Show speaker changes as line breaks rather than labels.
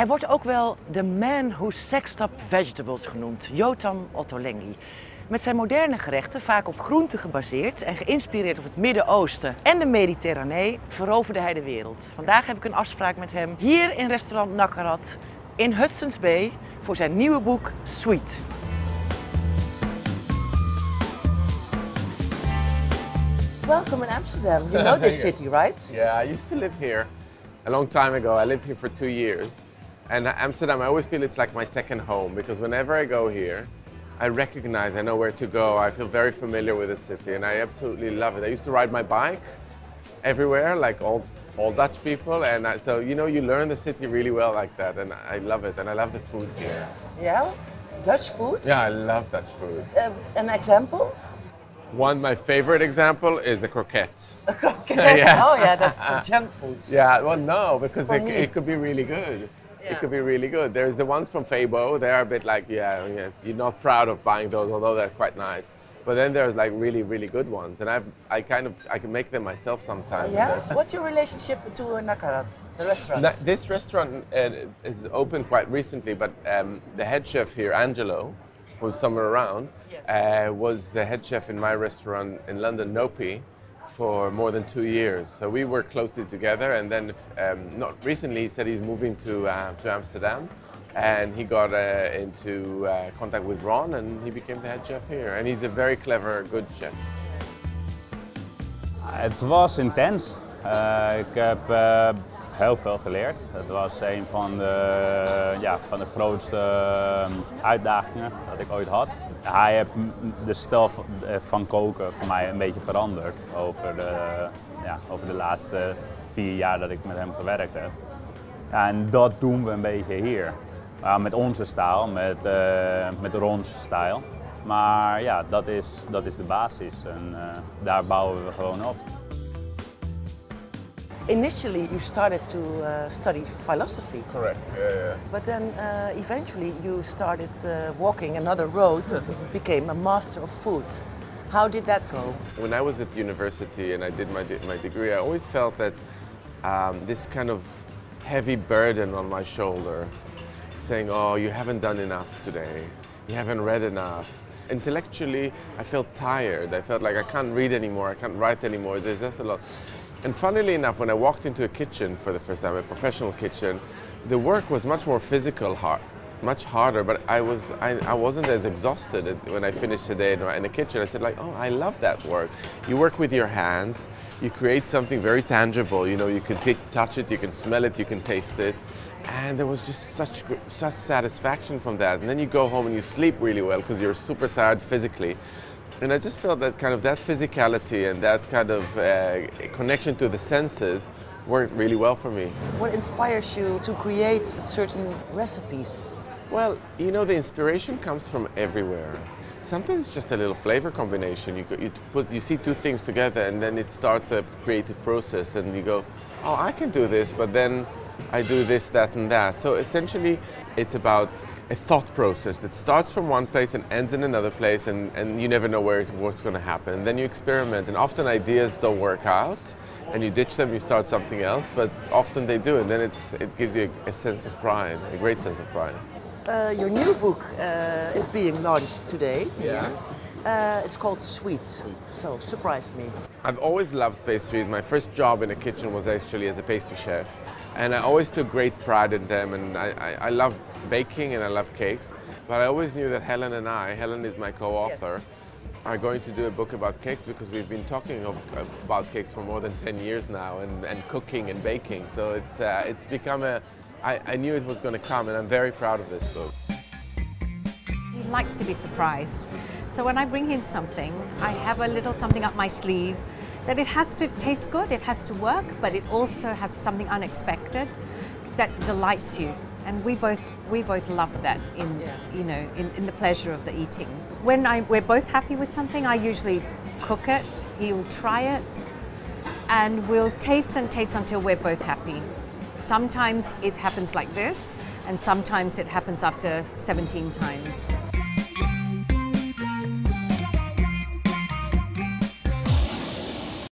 Hij wordt ook wel de man who sexed up vegetables genoemd, Yotam Ottolenghi. Met zijn moderne gerechten, vaak op groenten gebaseerd en geïnspireerd op het Midden-Oosten en de mediterrane, veroverde hij de wereld. Vandaag heb ik een afspraak met hem hier in Restaurant Nacarat in Hudson's Bay voor zijn nieuwe boek Sweet. Welcome in Amsterdam. You know this city, right?
Yeah, I used to live here a long time ago. I lived here for 2 years. And Amsterdam, I always feel it's like my second home because whenever I go here, I recognize, I know where to go. I feel very familiar with the city and I absolutely love it. I used to ride my bike everywhere, like all Dutch people. And so, you know, you learn the city really well like that. And I love it. And I love the food here.
Yeah? Dutch food?
Yeah, I love Dutch food.
An example?
My favorite example is the croquette.
A croquette?
Yeah.
Oh yeah, that's junk food.
Yeah, well no, because it could be really good.
Yeah.
It could be really good. There's the ones from Fabo, they're a bit like, yeah, you're not proud of buying those, although they're quite nice. But then there's like really, really good ones. And I can make them myself sometimes.
Yeah? What's your relationship to Nacarat, the restaurant?
This restaurant is opened quite recently, but the head chef here, Angelo, who's somewhere around, was the head chef in my restaurant in London, Nopi, for more than 2 years. So we worked closely together, and then not recently he said he's moving to Amsterdam, and he got into contact with Ron, and he became the head chef here. And he's a very clever, good chef.
Het was intens. Ik heb heel veel geleerd. Het was een van de grootste uitdagingen dat ik ooit had. Hij heeft de stijl van koken voor mij een beetje veranderd over de laatste 4 jaar dat ik met hem gewerkt heb. Ja, en dat doen we een beetje hier. Met onze stijl, met Ron's stijl. Maar ja, dat is de basis en daar bouwen we gewoon op.
Initially, you started to study philosophy.
Correct. Yeah.
But then eventually you started walking another road and became a master of food. How did that go?
When I was at university and I did my degree, I always felt that this kind of heavy burden on my shoulder, saying, oh, you haven't done enough today, you haven't read enough. Intellectually, I felt tired. I felt like I can't read anymore, I can't write anymore, there's just a lot. And funnily enough, when I walked into a kitchen for the first time, a professional kitchen, the work was much more physical, much harder, but I wasn't as exhausted when I finished the day in the kitchen. I said like, oh, I love that work. You work with your hands, you create something very tangible, you know, you can touch it, you can smell it, you can taste it. And there was just such satisfaction from that. And then you go home and you sleep really well because you're super tired physically. And I just felt that kind of physicality and that kind of connection to the senses worked really well for me.
What inspires you to create certain recipes?
Well, you know, the inspiration comes from everywhere. Sometimes it's just a little flavor combination. You see 2 things together and then it starts a creative process and you go, oh, I can do this, but then I do this, that and that. So essentially it's about a thought process that starts from one place and ends in another place and you never know what's going to happen. And then you experiment and often ideas don't work out and you ditch them, you start something else, but often they do and then it gives you a sense of pride, a great sense of pride.
Your new book is being launched today.
Yeah.
It's called Sweet, so surprise me.
I've always loved pastries. My first job in a kitchen was actually as a pastry chef. And I always took great pride in them, and I love baking and I love cakes. But I always knew that Helen is my co-author, yes, are going to do a book about cakes because we've been talking about cakes for more than 10 years now and cooking and baking. So it's become I knew it was going to come and I'm very proud of this book.
He likes to be surprised. So when I bring him something, I have a little something up my sleeve that it has to taste good, it has to work, but it also has something unexpected that delights you. And we both love that in the pleasure of the eating. When we're both happy with something, I usually cook it, he'll try it, and we'll taste and taste until we're both happy. Sometimes it happens like this, and sometimes it happens after 17 times.